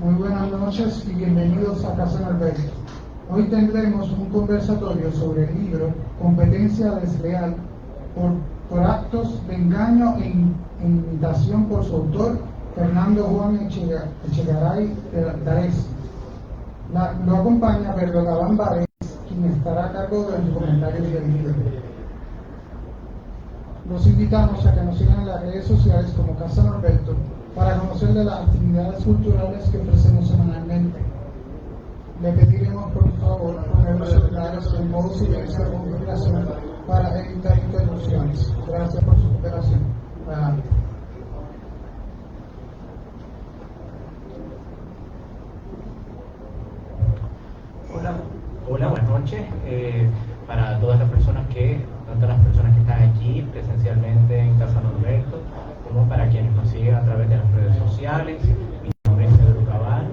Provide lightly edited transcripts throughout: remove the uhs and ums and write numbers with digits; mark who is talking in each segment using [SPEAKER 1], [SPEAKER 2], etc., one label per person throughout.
[SPEAKER 1] Muy buenas noches y bienvenidos a Casa Norberto. Hoy tendremos un conversatorio sobre el libro Competencia Desleal por actos de engaño e imitación por su autor, Fernando Juan Echegaray D'Aresi. Lo acompaña Pedro Gabán Bárez, quien estará a cargo de los comentarios del libro. Los invitamos a que nos sigan en las redes sociales como Casa Norberto para conocer de las actividades culturales que ofrecemos semanalmente. Le pediremos por favor poner los celulares en modo silencio o vibración para evitar interrupciones. Gracias por su cooperación. Adelante.
[SPEAKER 2] Hola, buenas noches. Para todas las personas tanto las personas que están aquí presencialmente en Casa Norberto, como para quienes nos siguen a través de las redes sociales. Mi nombre es Pedro Gabán,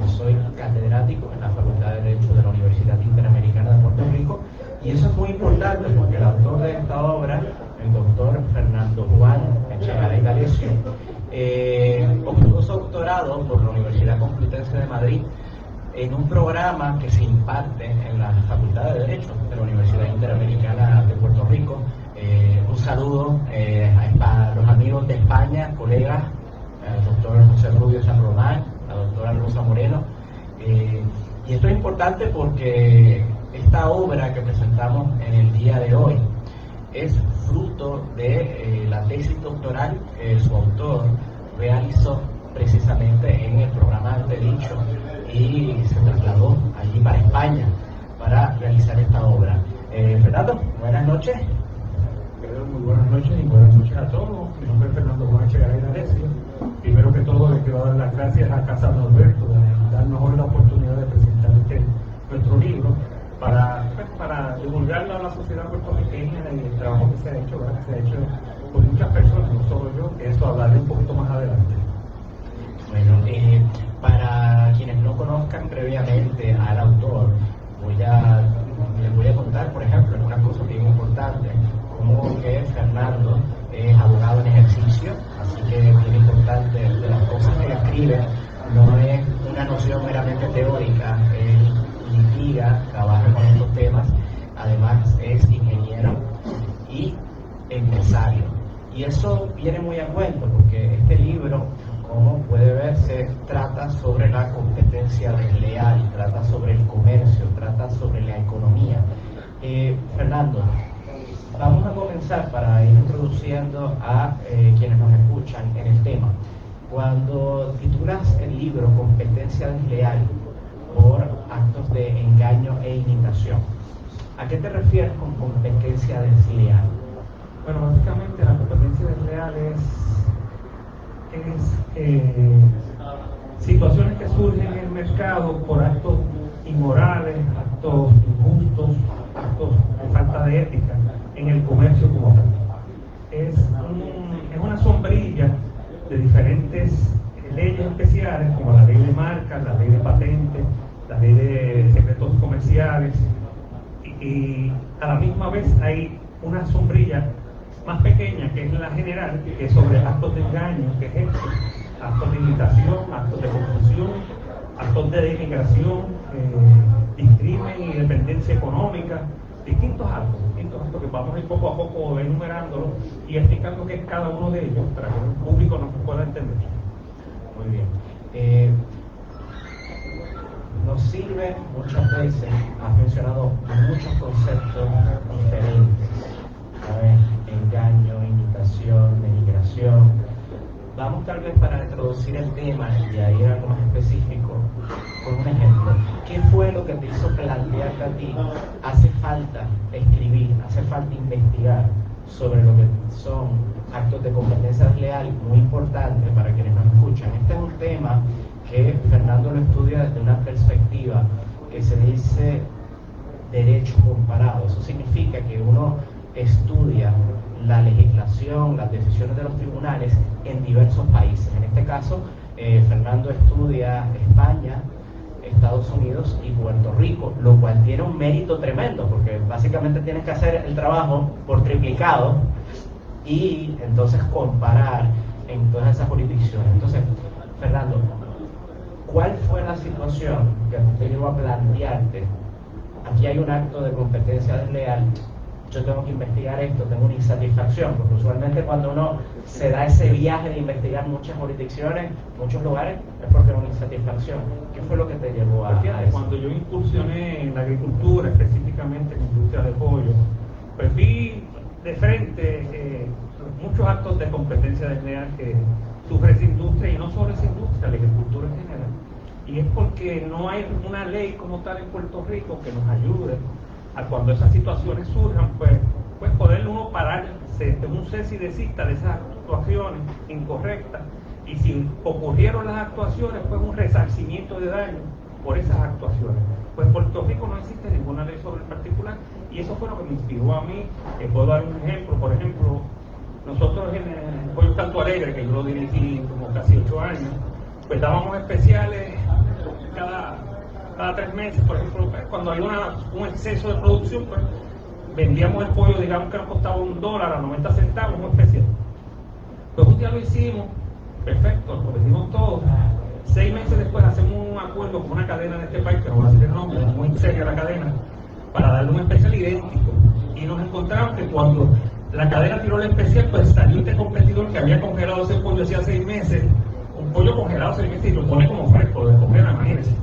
[SPEAKER 2] soy catedrático en la Facultad de Derecho de la Universidad Interamericana de Puerto Rico, y eso es muy importante porque el autor de esta obra, el doctor Fernando Juan Echegaray D'Aresi, obtuvo su doctorado por la Universidad Complutense de Madrid en un programa que se imparte en la Facultad de Derecho de la Universidad Interamericana de Puerto Rico. Un saludo a los amigos de España, colegas, al doctor José Rubio San Román, a la doctora Rosa Moreno. Y esto es importante porque esta obra que presentamos en el día de hoy es fruto de la tesis doctoral que su autor realizó precisamente en el programa antedicho y se trasladó allí para España para realizar esta obra. Fernando, buenas noches.
[SPEAKER 3] Muy buenas noches y buenas noches a todos. Mi nombre es Fernando Juan Echegaray D'Aresi. Primero que todo, les quiero dar las gracias a Casa Norberto de darnos hoy la oportunidad de presentar nuestro libro para divulgarlo a la sociedad puertorriqueña y el trabajo que se ha hecho, ¿verdad? Se ha hecho por muchas personas, no solo yo, que eso hablaré un poquito más adelante.
[SPEAKER 2] Bueno, para quienes no conozcan previamente al autor, les voy a contar, por ejemplo, una cosa bien importante, como que Fernando es abogado en ejercicio, así que bien importante de las cosas que escribe, no es una noción meramente teórica, él litiga, trabaja con estos temas, además es ingeniero y empresario. Y eso viene muy a cuento porque este libro, como puede verse, trata sobre la competencia desleal, trata sobre el comercio, trata sobre la economía. Fernando, vamos a comenzar para ir introduciendo a quienes nos escuchan en el tema. Cuando titulas el libro Competencia desleal por actos de engaño e imitación, ¿a qué te refieres con competencia desleal?
[SPEAKER 3] Bueno, básicamente la competencia desleal es situaciones que surgen en el mercado por actos inmorales, actos injustos, actos de falta de ética en el comercio como tal. Es una sombrilla de diferentes leyes especiales como la ley de marcas, la ley de patentes, la ley de secretos comerciales, y a la misma vez hay una sombrilla más pequeña, que es la general, que es sobre actos de engaño, que es esto, actos de imitación, actos de confusión, actos de denigración, discrimen y dependencia económica, distintos actos que vamos a ir poco a poco enumerándolos y explicando qué es cada uno de ellos para que el público nos pueda entender.
[SPEAKER 2] Muy bien. Nos sirve muchas veces, has mencionado muchos conceptos diferentes. Engaño, imitación, denigración. Vamos tal vez para introducir el tema y a ir a algo más específico con un ejemplo. ¿Qué fue lo que te hizo plantearte a ti? Hace falta escribir, hace falta investigar sobre lo que son actos de competencia desleal, muy importante para quienes nos escuchan. Este es un tema que Fernando lo estudia desde una perspectiva que se dice derecho comparado. Eso significa que uno estudia la legislación, las decisiones de los tribunales en diversos países. En este caso, Fernando estudia España, Estados Unidos y Puerto Rico, lo cual tiene un mérito tremendo, porque básicamente tienes que hacer el trabajo por triplicado y entonces comparar en todas esas jurisdicciones. Entonces, Fernando, ¿cuál fue la situación que te llevó a plantearte? Aquí hay un acto de competencia desleal, yo tengo que investigar esto, tengo una insatisfacción, porque usualmente cuando uno se da ese viaje de investigar muchas jurisdicciones, muchos lugares, es porque hay una insatisfacción. ¿Qué fue lo que te llevó a eso?
[SPEAKER 3] Cuando yo incursioné en la agricultura, específicamente en la industria de pollo, pues vi de frente muchos actos de competencia desleal que sufre esa industria, y no solo esa industria, la agricultura en general. Y es porque no hay una ley como tal en Puerto Rico que nos ayude a cuando esas situaciones surjan, pues poder uno pararse en un cese y desista de esas actuaciones incorrectas, y si ocurrieron las actuaciones, pues un resarcimiento de daño por esas actuaciones. Pues en Puerto Rico no existe ninguna ley sobre el particular, y eso fue lo que me inspiró a mí. Puedo dar un ejemplo. Por ejemplo, nosotros en el Pollo Canto Alegre, que yo lo dirigí como casi 8 años, pues dábamos especiales cada 3 meses. Por ejemplo, cuando hay un exceso de producción, pues vendíamos el pollo, digamos que nos costaba $1 a 90 centavos, un especial. Pues un día lo hicimos, perfecto, lo hicimos todo. 6 meses después hacemos un acuerdo con una cadena de este país, que no voy a decir el nombre, es muy seria la cadena, para darle un especial idéntico. Y nos encontramos que cuando la cadena tiró el especial, pues salió este competidor que había congelado ese pollo hacía 6 meses, un pollo congelado 6 meses, y lo pone como fresco, lo descongela, imagínense.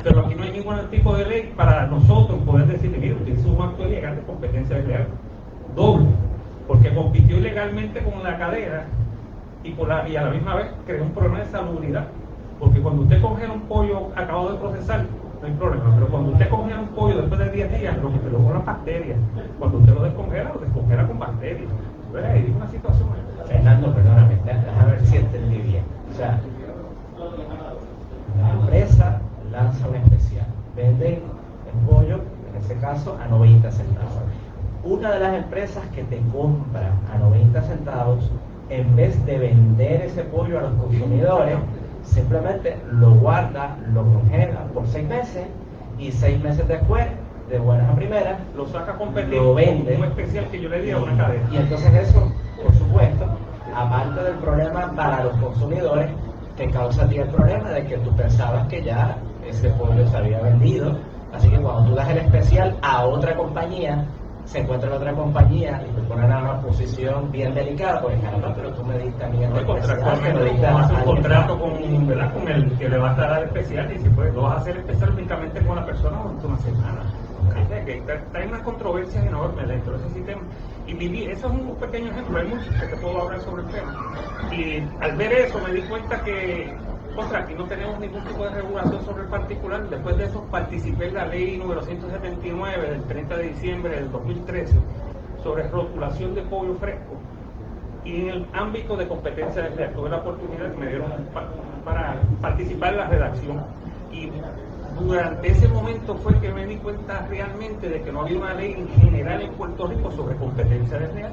[SPEAKER 3] Pero aquí no hay ningún tipo de ley para nosotros poder decirle, mire, usted hizo un acto ilegal de competencia desleal doble, porque compitió ilegalmente con la cadena y a la misma vez creó un problema de salubridad. Porque cuando usted congela un pollo acabado de procesar, no hay problema, pero cuando usted congela un pollo después de 10 días, lo que te lo con las bacterias. Cuando usted lo descongela con bacterias. Entonces ahí es una situación.
[SPEAKER 2] Fernando, perdóname, déjame ver si entendí bien. O sea, la empresa lanza un especial, vende el pollo, en ese caso, a 90 centavos. Una de las empresas que te compra a 90 centavos, en vez de vender ese pollo a los consumidores, simplemente lo guarda, lo congela por 6 meses, y 6 meses después, de buenas a primeras,
[SPEAKER 3] lo saca a competir,
[SPEAKER 2] lo vende,
[SPEAKER 3] un especial que yo le di a una cadena.
[SPEAKER 2] Y entonces eso, por supuesto, aparte del problema para los consumidores, te causa a ti el problema de que tú pensabas que ya ese pollo se había vendido. Así que cuando tú das el especial a otra compañía, se encuentra en otra compañía y te ponen a una posición bien delicada, porque caramba, pero tú me diste a mí el especial, que me diste
[SPEAKER 3] hace un contrato con, ¿verdad?, con el que le vas a dar el especial, y si pues lo vas a hacer especial únicamente con la persona durante una semana. Okay. Hay unas controversias enormes dentro de ese sistema, y viví, eso es un pequeño ejemplo, hay muchos que te puedo hablar sobre el tema. Y al ver eso me di cuenta que aquí no tenemos ningún tipo de regulación sobre el particular. Después de eso participé en la ley número 179 del 30 de diciembre del 2013 sobre rotulación de pollo fresco, y en el ámbito de competencia desleal tuve la oportunidad que me dieron para participar en la redacción, y durante ese momento fue que me di cuenta realmente de que no había una ley en general en Puerto Rico sobre competencia desleal,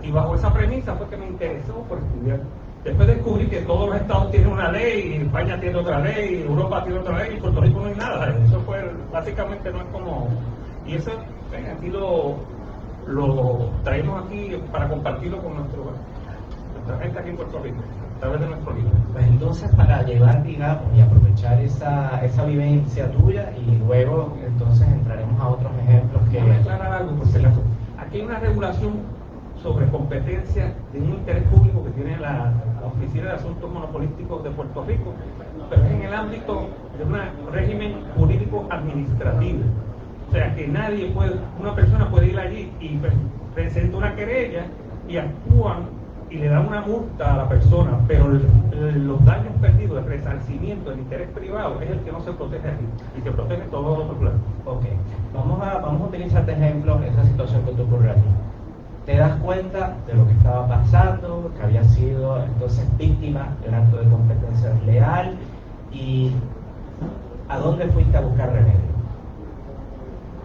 [SPEAKER 3] y bajo esa premisa fue que me interesó por estudiar. Después descubrí que todos los estados tienen una ley, y España tiene otra ley, y Europa tiene otra ley, y Puerto Rico no hay nada. Eso fue, básicamente no es como... Y eso aquí lo traemos aquí para compartirlo con nuestra gente aquí en Puerto Rico, a través de nuestro libro.
[SPEAKER 2] Pues entonces, para llevar, digamos, y aprovechar esa vivencia tuya, y luego entonces entraremos a otros ejemplos que...
[SPEAKER 3] Déjame aclarar algo, porque aquí hay una regulación sobre competencia de un interés público que tiene la Oficina de Asuntos Monopolísticos de Puerto Rico, pero es en el ámbito de un régimen jurídico administrativo. O sea que una persona puede ir allí y presenta una querella, y actúan y le dan una multa a la persona, pero los daños perdidos, el resarcimiento, el interés privado es el que no se protege aquí, y se protege todo lo otro.
[SPEAKER 2] Ok, vamos a utilizar de ejemplo esa situación que te ocurrió aquí. Te das cuenta de lo que estaba pasando, que había sido entonces víctima de un acto de competencia desleal, y ¿a dónde fuiste a buscar remedio?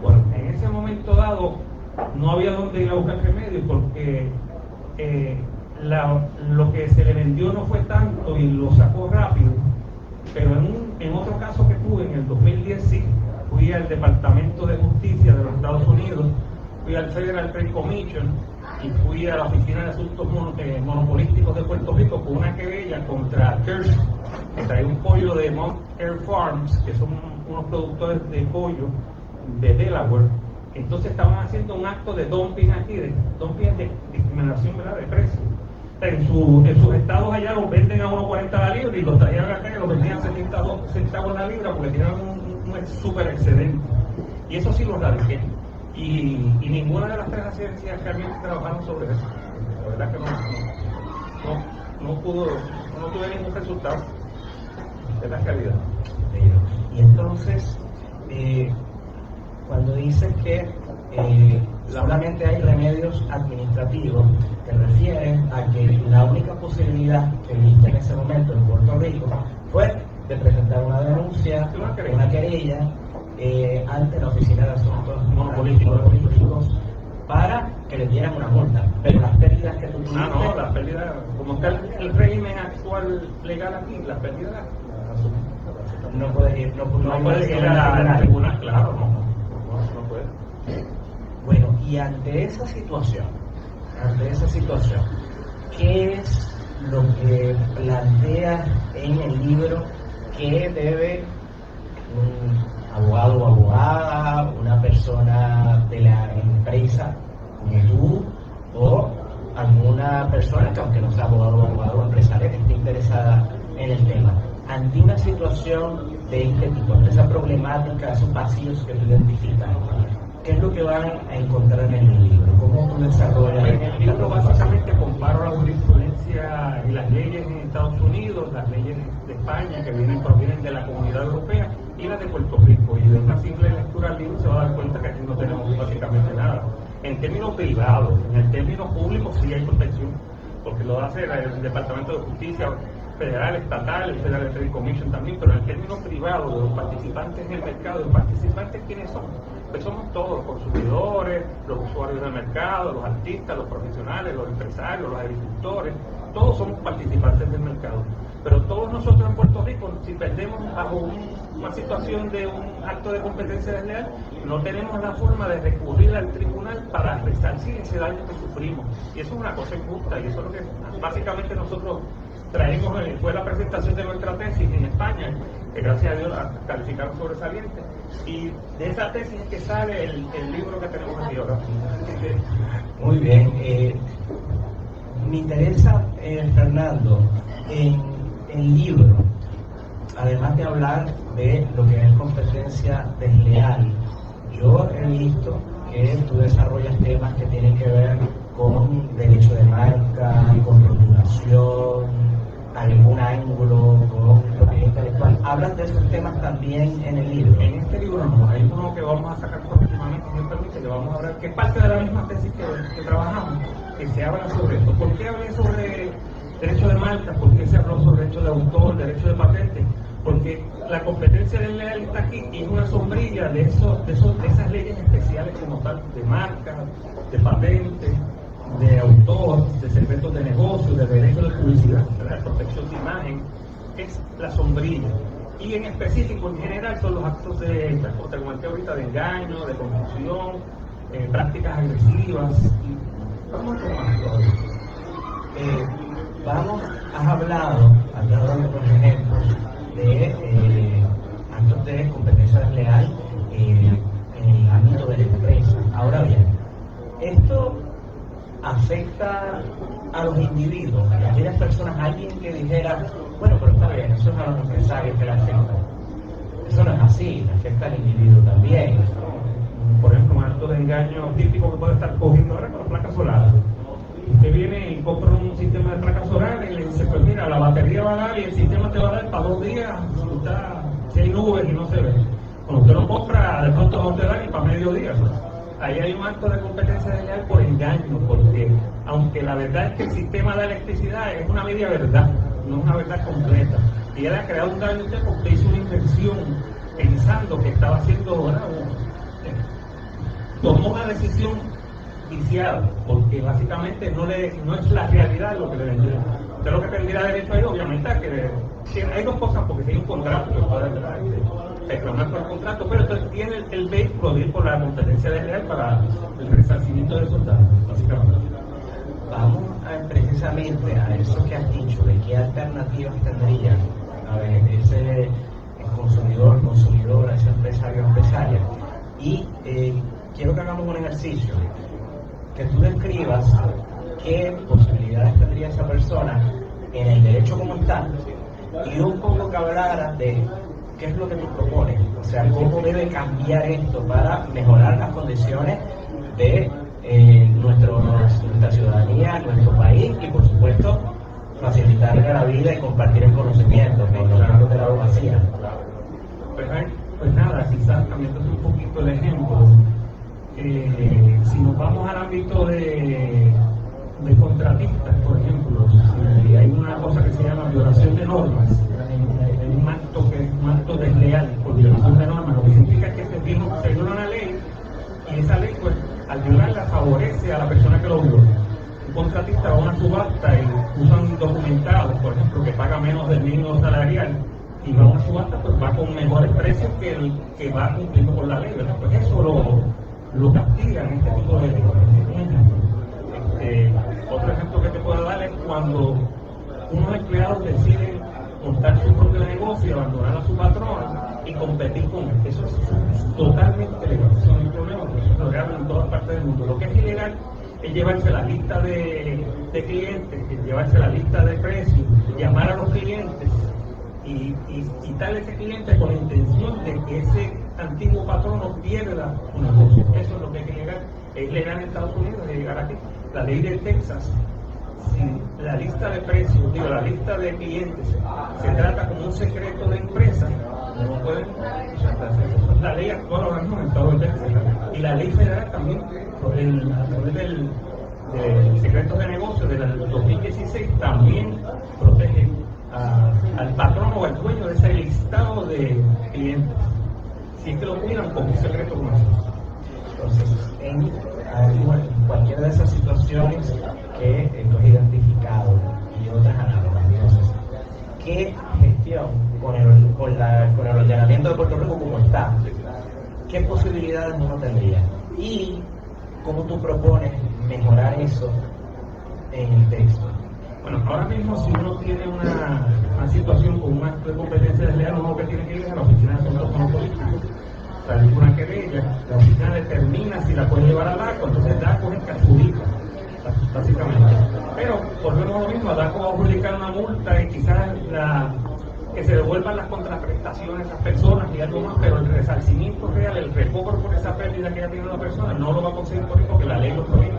[SPEAKER 3] Bueno, en ese momento dado no había dónde ir a buscar remedio, porque lo que se le vendió no fue tanto y lo sacó rápido. Pero en otro caso que tuve en el 2010, sí, fui al Departamento de Justicia de los Estados Unidos, fui al Federal Trade Commission y fui a la Oficina de Asuntos Monopolísticos de Puerto Rico con una querella contra Kirsch que trae un pollo de Mount Air Farms, que son unos productores de pollo de Delaware. Entonces estaban haciendo un acto de dumping aquí, dumping de discriminación, ¿verdad?, de precio. En sus estados allá los venden a 1.40 la libra y los traían acá y los vendían a 72 centavos la libra porque tenían un super excedente. Y eso sí lo radiqué. Y ninguna de las tres agencias realmente trabajaron sobre eso. La verdad que no tuve ningún resultado. Es la realidad.
[SPEAKER 4] Y entonces, cuando dices que solamente hay remedios administrativos, te refieres a que la única posibilidad que viste en ese momento en Puerto Rico fue de presentar una denuncia, una querella ante la Oficina de Asuntos Monopolíticos para que le dieran una multa. Pero las pérdidas que tú tuviste...
[SPEAKER 3] No, las pérdidas, como está el régimen actual legal aquí, las pérdidas las asumimos.
[SPEAKER 4] No puedes ir, no puedes ir
[SPEAKER 3] al tribunal, claro, no puede.
[SPEAKER 4] Bueno, y ante esa situación, ¿qué es lo que plantea en el libro que debe un abogado o abogada, una persona de la empresa como tú, o alguna persona que aunque no sea abogado o abogado o empresaria que esté interesada en el tema, ante una situación de este tipo, de esa problemática, esos vacíos que tú identificas? ¿Qué es lo que van a encontrar en el libro? ¿Cómo tú desarrollas?
[SPEAKER 3] En el libro básicamente comparo la jurisprudencia y las leyes en Estados Unidos, las leyes de España que provienen de la Comunidad Europea y las de Puerto Rico. Y de una simple lectura al libro se va a dar cuenta que aquí no tenemos básicamente nada. En términos privados, en el término público sí hay protección, porque lo hace el Departamento de Justicia federal, estatal, el Federal Trade Commission también, pero en el término privado de los participantes en el mercado, ¿los participantes quiénes son? Pues somos todos, los consumidores, los usuarios del mercado, los artistas, los profesionales, los empresarios, los agricultores, todos somos participantes del mercado. Pero todos nosotros en Puerto Rico, si perdemos bajo una situación de un acto de competencia desleal, no tenemos la forma de recurrir al tribunal para resarcir ese daño que sufrimos. Y eso es una cosa injusta, y eso es lo que básicamente nosotros traemos. Fue la presentación de nuestra tesis en España, que gracias a Dios la calificaron sobresaliente, y de esa tesis es que sale el libro que tenemos aquí ahora.
[SPEAKER 4] Muy bien. Me interesa, Fernando, en el libro, además de hablar de lo que es competencia desleal, yo he visto que tú desarrollas temas que tienen que ver con derecho de marca, con rotulación, algún ángulo con propiedad intelectual. ¿Hablas de esos temas también en el libro?
[SPEAKER 3] En este libro no, hay uno que vamos a sacar próximamente, si me permite, que vamos a hablar, que es parte de la misma tesis que trabajamos, que se habla sobre esto. ¿Por qué hablé sobre derecho de marca? ¿Por qué se habló sobre derecho de autor, derecho de patente? Porque la competencia desleal está aquí y es una sombrilla de esas leyes especiales como tal, de marca, de patente, de autor, de secretos de negocio, de derecho de publicidad, de protección de imagen. Es la sombrilla. Y en específico, en general, son los actos de, como te comenté ahorita, de engaño, de confusión, prácticas agresivas. Vamos con más todavía.
[SPEAKER 4] Has hablado, has dado algunos ejemplos de actos de competencia desleal en el ámbito de la empresa. Ahora bien, esto afecta a los individuos, a aquellas personas, alguien que dijera, bueno, pero está bien, eso es a los empresarios que le afecta. Eso no es así, afecta al individuo también.
[SPEAKER 3] Por ejemplo, un acto de engaño típico que puede estar cogiendo ahora con las placas solares. Usted viene y compra un sistema de placas solares y le dice, pues mira, la batería va a dar y el sistema te va a dar para 2 días, si hay nubes y no se ve. Cuando usted lo compra, de pronto no te da ni para medio día. Ahí hay un acto de competencia desleal por engaño, porque aunque la verdad es que el sistema de electricidad es una media verdad, no es una verdad completa, y él ha creado un daño a usted porque hizo una inversión pensando que estaba haciendo, tomó una decisión viciada, porque básicamente no es la realidad lo que le vendió. Usted lo que tendría derecho ahí, obviamente, es que hay dos cosas, porque si hay un contrato que puede reclamar por el contrato, pero entonces tiene el vehículo de ir por la competencia desleal para el resarcimiento de esos daños, básicamente.
[SPEAKER 4] Vamos precisamente a eso que has dicho, de qué alternativas tendrían ¿sabes? Ese consumidor, consumidora, ese empresario, empresaria. Y quiero que hagamos un ejercicio, que tú describas qué posibilidades tendría esa persona en el derecho como está, y un poco que hablaras de qué es lo que tú propones, o sea, cómo debe cambiar esto para mejorar las condiciones de nuestra ciudadanía, nuestro país, y por supuesto facilitarle la vida y compartir el conocimiento en los campos de la abogacía.
[SPEAKER 3] Pues nada, quizás cambiando un poquito el ejemplo, si nos vamos al ámbito de contratistas, por ejemplo, si hay una cosa que se llama violación de normas, hay un acto que es un acto desleal por violación de normas, lo que significa que se viola una ley, y esa ley, pues, al violarla favorece a la persona que lo viola. Un contratista va a una subasta y usa un documentado, por ejemplo, que paga menos del mínimo salarial, y va a una subasta, pues va con mejores precios que el que va cumpliendo con la ley, ¿verdad? Pues eso lo castiga en este tipo de leyes. Otro ejemplo que te puedo dar es cuando unos empleados deciden montar su propio negocio y abandonar a su patrón y competir con él. Eso es totalmente legal, eso no hay problema, porque eso es legal en todas partes del mundo. Lo que es ilegal es llevarse la lista de clientes, llevarse la lista de precios, llamar a los clientes y quitarle a ese cliente con la intención de que ese antiguo patrono pierda un negocio. Eso es lo que es ilegal. Es legal en Estados Unidos, es ilegal aquí. La ley de Texas, si la lista de precios, la lista de clientes se trata como un secreto de empresa, no pueden, la ley actual ahora mismo en el estado de Texas, y la ley federal también, a través del secreto de negocio del 2016, también protege al patrón o al dueño de ese listado de clientes, si es que lo cuidan como un secreto como eso.
[SPEAKER 4] Entonces, en cualquiera de esas situaciones que tú has identificado y otras análogas, entonces, ¿qué gestión con el ordenamiento de Puerto Rico como está? ¿Qué posibilidades uno tendría? ¿Y cómo tú propones mejorar eso en el texto?
[SPEAKER 3] Bueno, ahora mismo si uno tiene una situación con un acto de competencia desleal, uno que tiene que ir a la Oficina de Asuntos Monopolísticos, salir una querella, la oficina determina si la puede llevar a DACO, entonces DACO es el que adjudica, básicamente. Pero volvemos a lo mismo, DACO va a adjudicar una multa y quizás que se devuelvan las contraprestaciones a esas personas y algo más, pero el resarcimiento real, el recobro por esa pérdida que ha tenido la persona, no lo va a conseguir por ahí porque la ley lo prohíbe.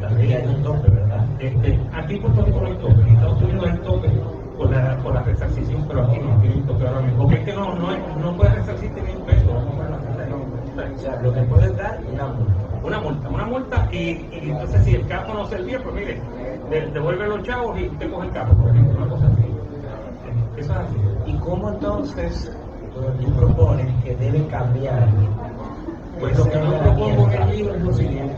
[SPEAKER 4] La ley hay un tope, ¿verdad?
[SPEAKER 3] Aquí en Puerto Rico no hay tope, en Estados Unidos hay tope por la resarcición, pero aquí no hay tope ahora mismo. Porque es que no puedes resarcirte ni un peso.
[SPEAKER 4] O sea, lo que puedes dar es
[SPEAKER 3] una multa y entonces si el capo no servía, pues mire, devuelve los chavos y te coge el capo, por ejemplo, una cosa así. Eso es así.
[SPEAKER 4] ¿Y cómo entonces tú propones que debe cambiar?
[SPEAKER 3] Pues lo que yo propongo en el libro es lo siguiente,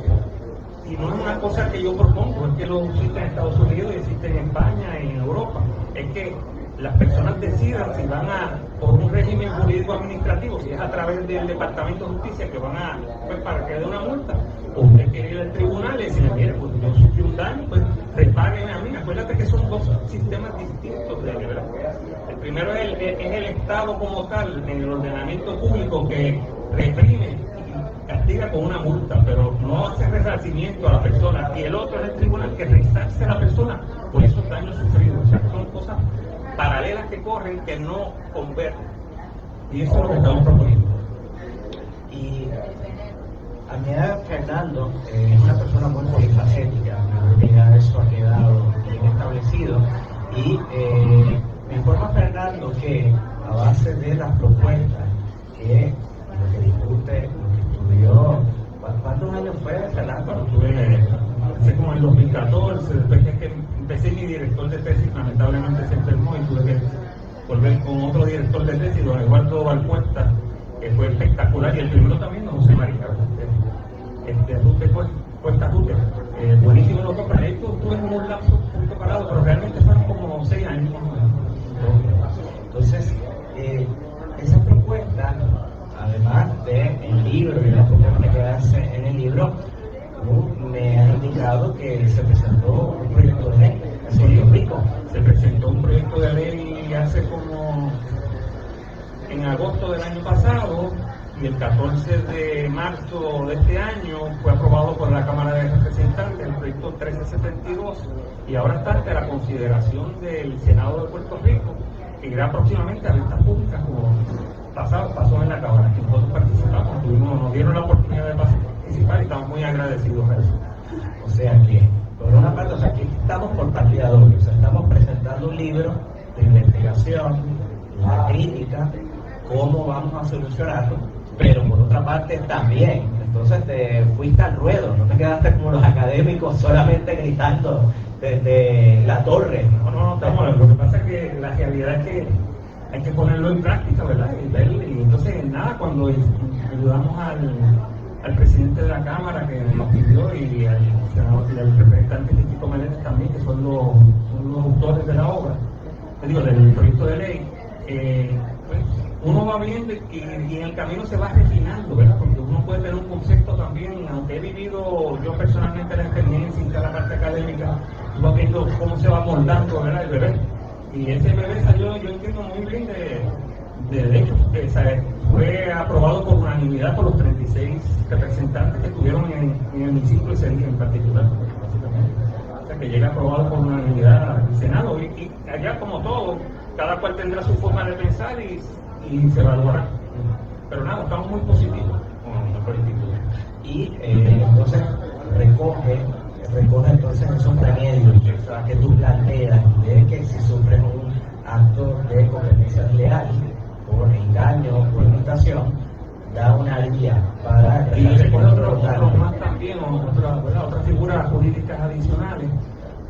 [SPEAKER 3] y no es una cosa que yo propongo, es que lo existe en Estados Unidos y existe en España y en Europa, es que las personas decidan si van por un régimen jurídico administrativo, si es a través del Departamento de Justicia que van pues para que dé una multa, o usted quiere ir al tribunal y decirle, mire, pues yo sufrí un daño, pues repáguenme a mí. Acuérdate que son dos sistemas distintos de verdad. El primero es el Estado como tal, en el ordenamiento público, que reprime y castiga con una multa, pero no hace resarcimiento a la persona, y el otro es el tribunal que resarce a la persona por esos daños sufridos. O sea, son cosas paralelas que corren que no convergen, y eso es lo que estamos proponiendo.
[SPEAKER 4] Y a mi edad, Fernando es una persona muy polifacética, creo que ya eso ha quedado bien establecido, y me informa Fernando que a base de las propuestas que lo que discute, lo que estudió, ¿cuántos años fue, Fernando?
[SPEAKER 3] Cuando estuve, hace como en 2014, después que empecé mi director de tesis, lamentablemente se enfermó y tuve que volver con otro director de tesis, don Eduardo Valpuesta, que fue espectacular, y el primero también, don José María, Rute Puesta Rute, buenísimo los dos proyectos, estuve en un lapso un poquito parado, pero realmente fueron como 6 años más o menos.
[SPEAKER 4] Entonces, esa propuesta, además del libro y la propuesta que hace en el libro, me ha indicado que se presentó un proyecto de ley en Puerto Rico.
[SPEAKER 3] Se presentó un proyecto de ley hace como agosto del año pasado y el 14 de marzo de este año fue aprobado por la Cámara de Representantes el proyecto 1372 y ahora está ante la consideración del Senado de Puerto Rico, que irá próximamente a vistas públicas como pasó en la Cámara, que nosotros participamos, nos dieron la oportunidad de participar y estamos muy agradecidos a eso.
[SPEAKER 4] O sea que, por una parte, o sea, aquí estamos por partida doble, o sea, estamos presentando un libro de investigación, la crítica, cómo vamos a solucionarlo, pero por otra parte también, entonces te fuiste al ruedo, no te quedaste como los académicos solamente gritando desde la torre.
[SPEAKER 3] No, estamos, lo que pasa es que la realidad es que hay que ponerlo en práctica, ¿verdad? Y entonces, nada, cuando ayudamos al presidente de la Cámara que nos pidió y al senador y al representante Tito Meléndez también, que son los autores de la obra, del proyecto de ley, pues, uno va viendo y en el camino se va refinando, ¿verdad? Porque uno puede tener un concepto también, aunque he vivido yo personalmente la experiencia en la parte académica, va viendo cómo se va moldando, ¿verdad? El bebé. Y ese bebé salió, yo entiendo muy bien de hecho, fue aprobado por unanimidad por los 36 representantes que estuvieron en el hemiciclo ese día en particular, básicamente. O sea, que llega aprobado por unanimidad al Senado y allá, como todo, cada cual tendrá su forma de pensar y se evaluará. Pero nada, estamos muy positivos con la política.
[SPEAKER 4] Y entonces recoge entonces esos remedios que tú planteas de que si sufres un acto de competencia desleal por engaño o por imitación, da una guía para
[SPEAKER 3] y recoge otros más también, otras figuras jurídicas adicionales,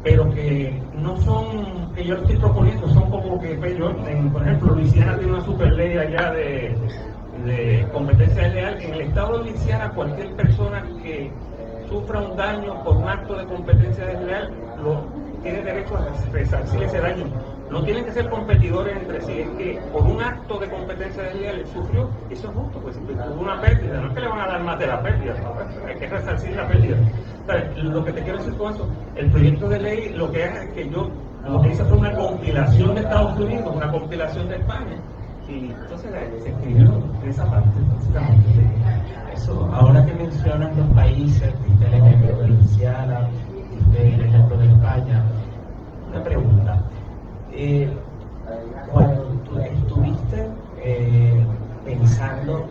[SPEAKER 3] pero que no son, que yo estoy proponiendo, son como que, por ejemplo, Luisiana tiene una super ley allá de competencia desleal. En el estado de Luisiana, cualquier persona que sufra un daño por un acto de competencia desleal tiene derecho a resarcir ese daño. No tienen que ser competidores entre sí, es que por un acto de competencia desleal sufrió, eso es justo, pues tuvo una pérdida, no es que le van a dar más de la pérdida, hay que resarcir la pérdida. ¿Sabes? Lo que te quiero decir con eso, el proyecto de ley lo que hace es que lo que hice fue una compilación de Estados Unidos, una compilación de España, y entonces se escribió en esa parte, básicamente.
[SPEAKER 4] Eso, ahora que mencionas los países, viste el ejemplo de Luisiana, viste el ejemplo de España, una pregunta. Cuando tú estuviste pensando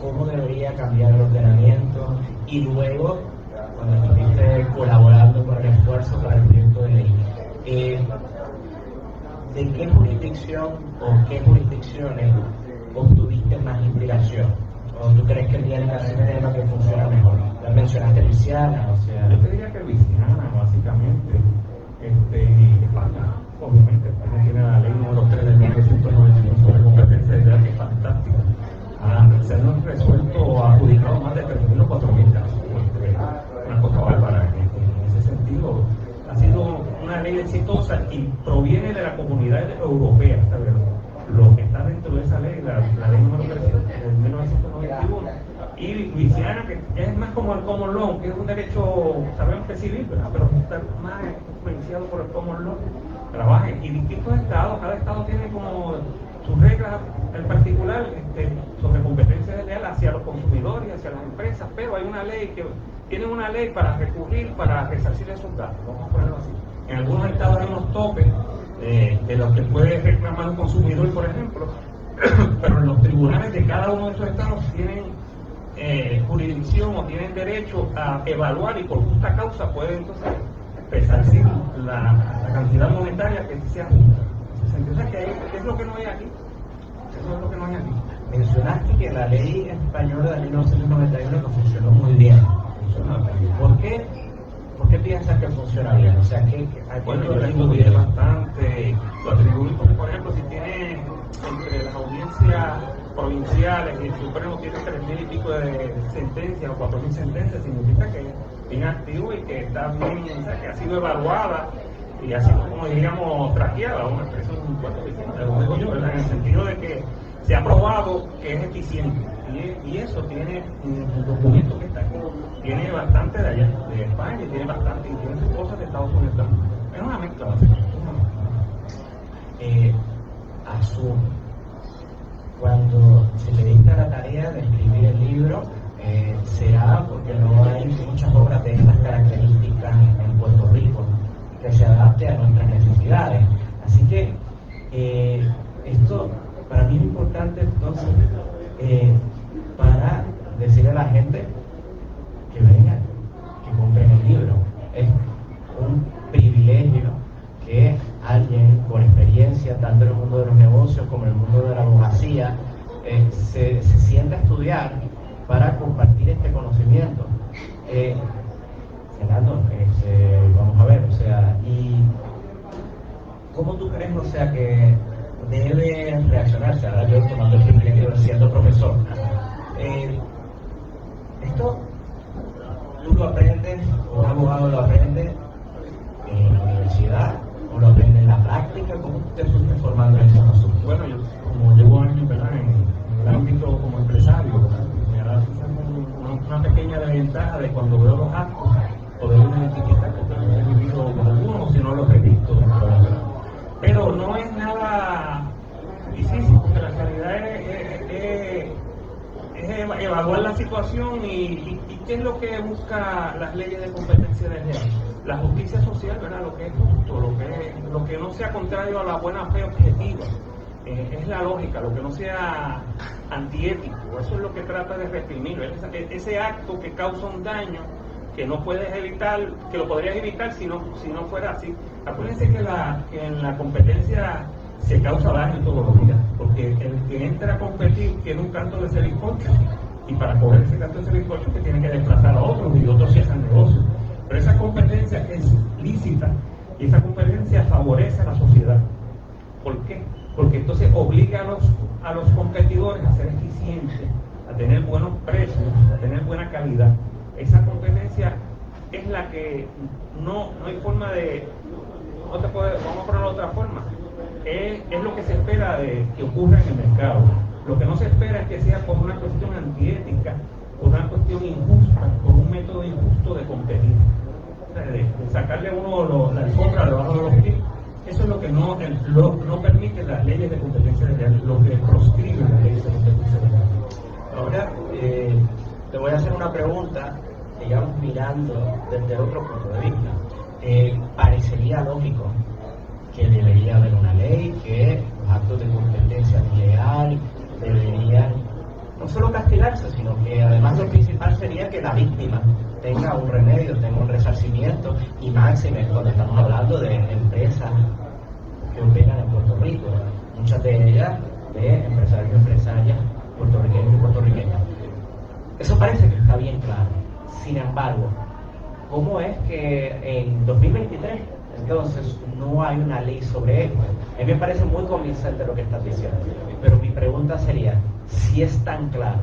[SPEAKER 4] cómo debería cambiar el ordenamiento y luego cuando estuviste colaborando con el esfuerzo para el proyecto de ley, ¿de qué jurisdicción o qué jurisdicciones obtuviste más inspiración? ¿O tú crees que el día de la es lo que funciona mejor? Ya mencionaste Luisiana, o sea...
[SPEAKER 3] Yo te diría que Luisiana, básicamente, España, obviamente, España tiene la ley número 3 de 1991 sobre competencia desleal, que es fantástica. Se han resuelto o adjudicado más de 3.000 o 4.000 casos. Una cosa bárbara en ese sentido. Ha sido una ley exitosa y proviene de la comunidad europea, ¿sabes? Lo que está dentro de esa ley, la ley número 3 de 1991, y Luisiana, que es más como el common law, que es un derecho, sabemos que es civil, ¿verdad? Pero está más influenciado por el common law. Trabajen, y distintos estados, cada estado tiene como sus reglas en particular sobre competencia desleal hacia los consumidores y hacia las empresas, pero hay una ley que tienen una ley para recurrir, para resarcir esos gastos, vamos a ponerlo así. En algunos estados hay unos topes de los que puede reclamar un consumidor, por ejemplo, pero en los tribunales de cada uno de esos estados tienen jurisdicción o tienen derecho a evaluar y por justa causa pueden entonces resarcir la cantidad monetaria que sea justa. Entonces, ¿qué es lo que no hay aquí? Eso es lo que no hay aquí.
[SPEAKER 4] Mencionaste que la ley española de 1991 no funcionó muy bien. ¿Por qué piensas que funciona bien? O sea,
[SPEAKER 3] bueno, yo le atribuye bastante. Lo atribuye porque, por ejemplo, si tiene entre las audiencias provinciales y el Supremo tiene 3.000 y pico de sentencias o 4.000 sentencias, significa que es bien activo y que está bien, o sea, que ha sido evaluada y ha sido, como diríamos, traqueada, una expresión lo digo yo, ¿verdad? En el sentido de que se ha probado que es eficiente y eso tiene el documento que está aquí, tiene bastante de allá, de España, y tiene bastante, y tiene sus cosas de Estados Unidos también. Es una mezcla, básicamente.
[SPEAKER 4] Asumo cuando se le dicta la tarea de escribir el libro, será porque no hay muchas obras de estas características en Puerto Rico que se adapte a nuestras necesidades. Así que esto para mí es importante entonces para decirle a la gente que vengan, que compren el libro. Es un privilegio que alguien con experiencia tanto en el mundo de los negocios como en el mundo de la abogacía se sienta a estudiar para compartir este conocimiento. Fernando, vamos a ver, o sea, y ¿cómo tú crees, o sea, que debe reaccionarse? Ahora yo tomando el privilegio de siendo profesor. Esto tú lo aprendes, un abogado lo aprende en la universidad, o lo aprende en la práctica. ¿Cómo te fuiste formando en estos asuntos?
[SPEAKER 3] Bueno, yo como llevo años, ¿verdad?, en el ámbito como empresario, ¿verdad?, me da una pequeña desventaja de cuando veo los actos poder identificar que he vivido algunos, si no los he visto dentro de la verdad. Pero no es nada difícil, porque la realidad es evaluar la situación y qué es lo que busca las leyes de competencia desleal. La justicia social, ¿verdad?, lo que es justo, lo que no sea contrario a la buena fe objetiva, es la lógica, lo que no sea antiético. Eso es lo que trata de reprimir, ese acto que causa un daño que no puedes evitar, que lo podrías evitar si no fuera así. Acuérdense que en la competencia se causa daño todos los días, porque el que entra a competir tiene un canto de celicocho, y para coger ese canto de celicocho que tiene que desplazar a otros, y otros sí hacen negocio. Pero esa competencia es lícita, y esa competencia favorece a la sociedad. ¿Por qué? Porque entonces obliga a los competidores a ser eficientes, a tener buenos precios, a tener buena calidad. Esa competencia es la que no hay forma de, vamos a ponerlo de otra forma, es lo que se espera de que ocurra en el mercado. Lo que no se espera es que sea por una cuestión antiética, por una cuestión injusta, por un método injusto de competir, o sea, de sacarle a uno la alfombra debajo de los pies. Eso es lo que no permite las leyes de competencia desleal, lo que proscriben las leyes de competencia desleal.
[SPEAKER 4] Ahora te voy a hacer una pregunta, digamos, mirando desde otro punto de vista. Parecería lógico que debería haber una ley, que los actos de competencia desleal deberían no solo castigarse, sino que además lo principal sería que la víctima tenga un remedio, tenga un resarcimiento, y máxime cuando estamos hablando de empresas que operan en Puerto Rico, muchas de ellas de empresarios y empresarias puertorriqueños y puertorriqueñas. Eso parece que está bien claro. Sin embargo, ¿cómo es que en 2023 entonces no hay una ley sobre esto? A mí me parece muy convincente lo que estás diciendo, pero mi pregunta sería, si es tan claro,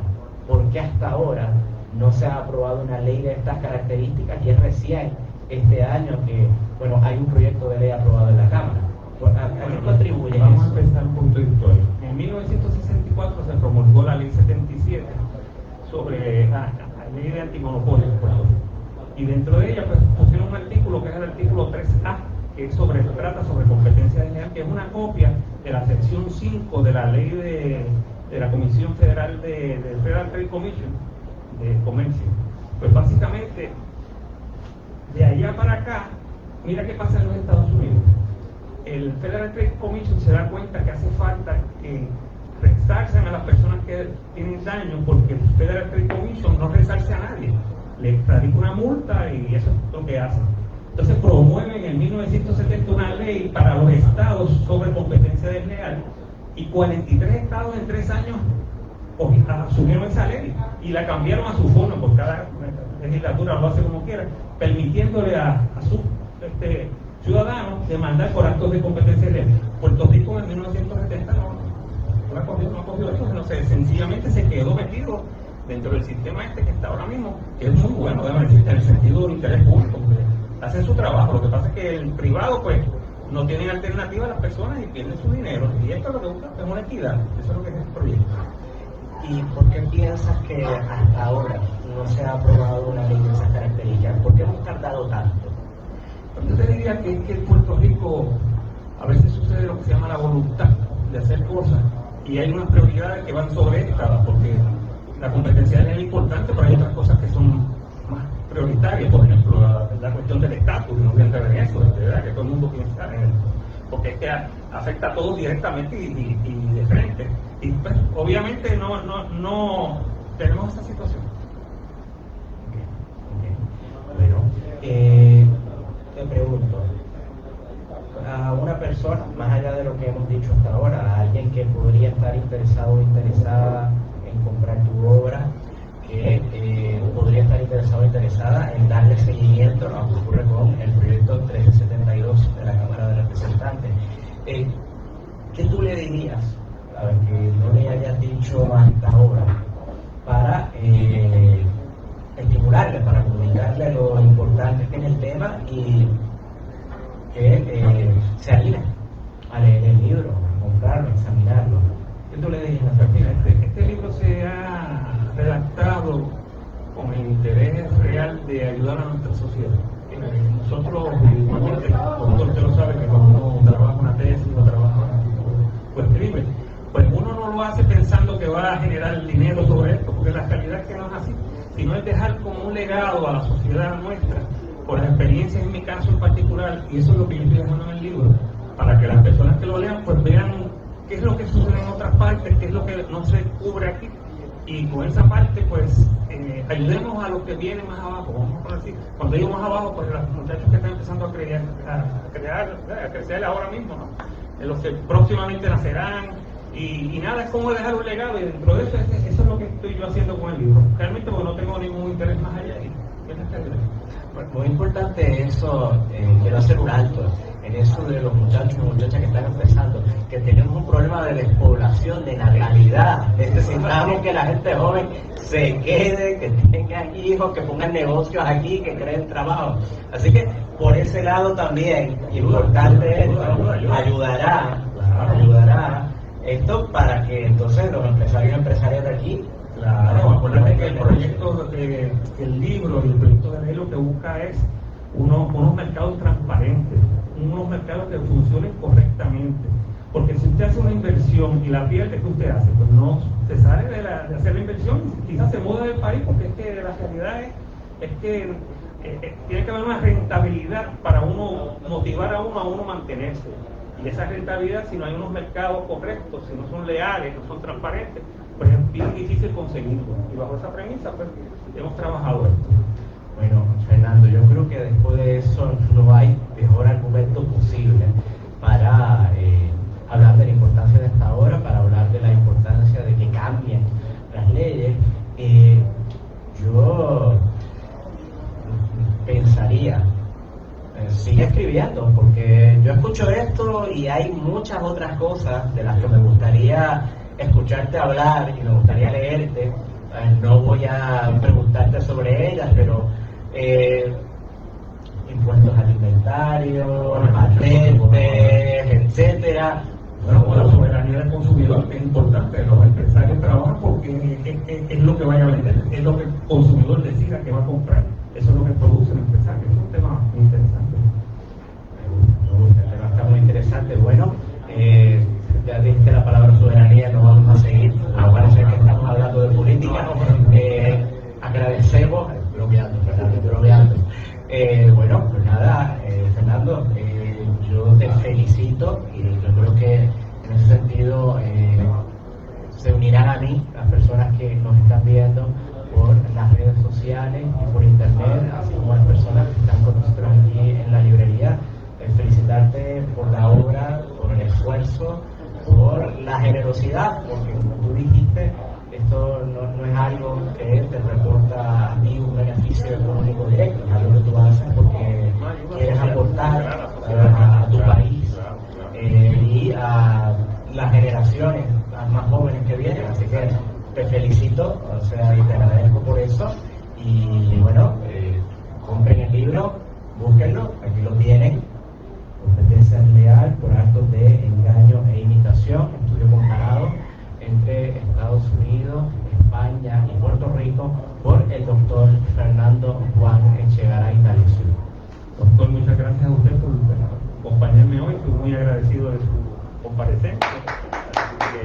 [SPEAKER 4] ¿por qué hasta ahora no se ha aprobado una ley de estas características? Y es recién este año que, bueno, hay un proyecto de ley aprobado en la Cámara. ¿A qué contribuye eso?
[SPEAKER 3] Vamos a empezar un punto de historia. En 1964 se promulgó la Ley 77 sobre la ley de antimonopolio en Puerto Rico. Y dentro de ella pues pusieron un artículo que es el artículo 3A, que trata sobre competencia desleal, que es una copia de la sección 5 de la ley de la Comisión Federal de Federal Trade Commission de Comercio. Pues básicamente, de allá para acá, mira qué pasa en los Estados Unidos. El Federal Trade Commission se da cuenta que hace falta que resarcen a las personas que tienen daño, porque el Federal Trade Commission no resarce a nadie, le radica una multa y eso es lo que hace. Entonces promueven en 1970 una ley para los estados sobre competencia desleal, y 43 estados en 3 años asumieron esa ley y la cambiaron a su forma, por cada legislatura lo hace como quiera, permitiéndole a sus ciudadanos demandar por actos de competencia desleal. Puerto Rico en 1970 no ha cogido eso, sino sencillamente se quedó metido dentro del sistema que está ahora mismo, que es muy bueno, debe decirte, en el sentido del interés público, hacen su trabajo. Lo que pasa es que el privado pues no tiene alternativa a las personas y pierden su dinero, y esto es lo que busca, es una equidad. Eso es lo que es el proyecto.
[SPEAKER 4] ¿Y por qué piensas que hasta ahora no se ha aprobado una ley de esas características? ¿Por qué hemos tardado tanto?
[SPEAKER 3] Yo te diría que en Puerto Rico a veces sucede lo que se llama la voluntad de hacer cosas y hay unas prioridades que van sobre esta, porque la competencial es importante, pero hay otras cosas que son más prioritarias, por ejemplo, la cuestión del estatus, no voy a entrar en eso, ¿verdad? Que todo el mundo piensa en eso, porque es que afecta a todos directamente y de frente. Y pues, obviamente no tenemos esa situación.
[SPEAKER 4] Bueno, te pregunto, a una persona, más allá de lo que hemos dicho hasta ahora, a alguien que podría estar interesado o interesada en comprar tu obra, que podría estar interesado o interesada en darle seguimiento a lo que ocurre con el proyecto 1372 de la Cámara de Representantes, ¿qué tú le dirías a ver que no le hayas dicho hasta ahora para estimularle, para comunicarle lo importante que es el tema y que se anime a leer el libro, a comprarlo, a examinarlo? ¿Qué tú le dirías a
[SPEAKER 3] Mira, este libro se ha redactado con el interés real de ayudar a nuestra sociedad. Nosotros, igualmente, el doctor usted lo sabe, que cuando uno trabaja una tesis, uno trabaja o escribe, pues uno no lo hace pensando que va a generar dinero sobre esto, porque la realidad es que no es así, sino es dejar como un legado a la sociedad nuestra, por las experiencias en mi caso en particular, y eso es lo que yo estoy dejando en el libro, para que las personas que lo lean pues vean qué es lo que sucede en otras partes, qué es lo que no se cubre aquí, y con esa parte pues ayudemos a los que vienen más abajo, vamos a decir, cuando digo más abajo, pues los muchachos que están empezando a crecer ahora mismo, ¿no? Los que próximamente nacerán, y nada, es como dejar un legado, y dentro de eso, eso es lo que estoy yo haciendo con el libro, realmente porque no tengo ningún interés más allá, y esa es la idea.
[SPEAKER 4] Muy importante eso, quiero hacer un alto en eso de los muchachos y muchachas que están empezando, que tenemos un problema de despoblación, de natalidad. Necesitamos que la gente joven se quede, que tengan hijos, que pongan negocios aquí, que creen trabajo. Así que por ese lado también, importante esto, ayudará esto para que entonces los empresarios y empresarias de aquí.
[SPEAKER 3] Claro, acuérdate que el proyecto, el libro y el proyecto de ley lo que busca es unos mercados transparentes, unos mercados que funcionen correctamente. Porque si usted hace una inversión y la pierde que usted hace, pues no se sale de hacer la inversión, quizás se muda del país, porque es que la realidad es que tiene que haber una rentabilidad para uno motivar a uno mantenerse. Y esa rentabilidad, si no hay unos mercados correctos, si no son leales, no son transparentes, pues es bien difícil conseguirlo. Y bajo esa premisa, pues hemos trabajado esto.
[SPEAKER 4] Bueno, Fernando, yo creo que después de eso no hay mejor argumento posible para hablar de la importancia de esta obra, para hablar de la importancia de que cambien las leyes. Yo pensaría, sigue escribiendo, porque yo escucho esto y hay muchas otras cosas de las que me gustaría escucharte hablar y me gustaría leerte. No voy a preguntarte sobre ellas, pero impuestos alimentarios, patentes, etcétera.
[SPEAKER 3] Bueno, la soberanía del consumidor es importante. Los empresarios trabajan porque es lo que vaya a vender, es lo que el consumidor decida que va a comprar. Eso es lo que produce el empresario. Es un tema muy interesante.
[SPEAKER 4] Me gusta, el tema está muy interesante. Bueno, ya dijiste la palabra soberanía, no vamos a seguir. Ahora parece que estamos hablando de política. Agradecemos, bromeando, Fernando, bromeando. Bueno, pues nada, Fernando, yo te felicito y yo creo que en ese sentido se unirán a mí las personas que nos están viendo por las redes sociales y por internet, así como las personas que están con nosotros aquí en la librería. Felicitarte por la obra, por el esfuerzo, por la generosidad, porque como tú dijiste, esto no es algo que te reporta a ti un beneficio económico directo, es algo que tú haces porque quieres aportar a tu país y a las generaciones más jóvenes que vienen. Así que te felicito, o sea, y te agradezco por eso. Y bueno, compren el libro, búsquenlo, aquí lo tienen. Competencia desleal por actos de engaño e imitación, estudio comparado entre Estados Unidos, España y Puerto Rico, por el doctor Fernando Juan Echegaray D'Alessio.
[SPEAKER 3] Doctor, muchas gracias a usted por acompañarme hoy, estoy muy agradecido de su comparecencia. Así que,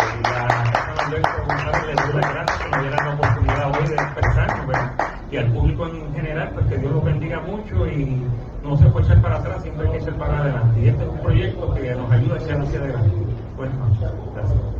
[SPEAKER 3] y al público en general, pues que Dios los bendiga mucho y no se puede echar para atrás, siempre hay que echar para adelante. Y este es un proyecto que nos ayuda a echar hacia adelante. Buenas noches. Gracias.